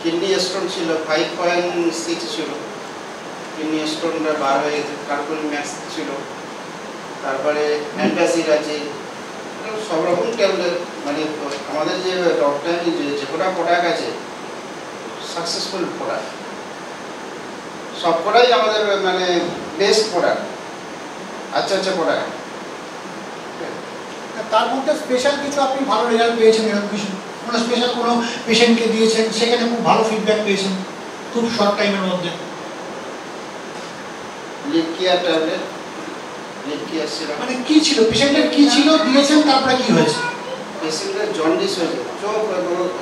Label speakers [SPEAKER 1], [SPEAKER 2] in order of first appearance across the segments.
[SPEAKER 1] Kidney stone ছিল 5.6 ছিল, kidney স্টোনটা বার হয়ে গেছে, কার্বনিক ম্যাক্স ছিল, তারপরে অ্যান্টাসিড আছে, সব রকম ট্যাবলেট। মানে আমাদের যে ডক্টর যে কটা প্রোডাক্ট আছে সাকসেসফুল প্রোডাক্ট, সব কটাই আমাদের মানে বেস্ট প্রোডাক্ট, আচ্ছা প্রোডাক্ট।
[SPEAKER 2] তার মধ্যে স্পেশাল কিছু আপনি ভালো রেজাল্ট পেয়েছেন, এরকম কিছু কোনো স্পেশাল কোনো পেশেন্টকে দিয়েছেন সেখানে খুব ভালো ফিডব্যাক পেয়েছেন খুব শর্ট টাইমের মধ্যে?
[SPEAKER 1] Lip care tablet, lip care syrup.
[SPEAKER 2] মানে কি ছিল পেশেন্টের, কি ছিল দিয়েছেন, তারপরে কি হয়েছে?
[SPEAKER 1] পেশেন্টের জন্ডিস হয়েছে, চোখ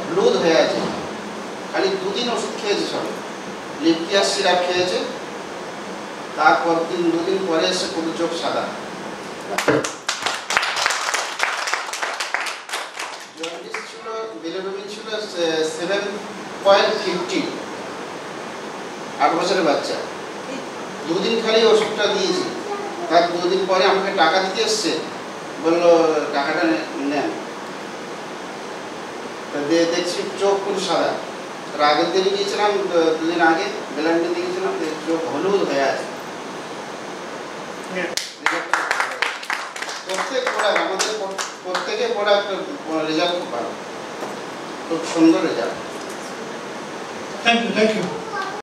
[SPEAKER 1] হলুদ হয়ে আছে, খালি 2 দিন ওষুধ খেয়েছে, সব লিপ কেয়ার সিরাপ খেয়েছে, তারপর 2 দিন পরে এসে পুরো চোখ সাদা। জন্ডিস ছিল, বিলিরুবিন ছিল 7.50, 8 বছরের বাচ্চা। 2 দিন খালি ওষুধটা দিয়েছি, তার 2 দিন পরে আমাকে টাকা দিতে এসছে, বললো টাকাটা নেন। দেখছি চোখ পুরো সাদা। তার আগের দিনে গিয়েছিলাম, 2 দিন আগে বেলান্ডে গিয়েছিলাম, চোখ হলুদ হয়ে আছে। প্রত্যেক প্রোডাক্ট আমাদের প্রত্যেকের প্রোডাক্ট রেজাল্ট খুব ভালো, খুব সুন্দর রেজাল্ট।
[SPEAKER 2] Thank you.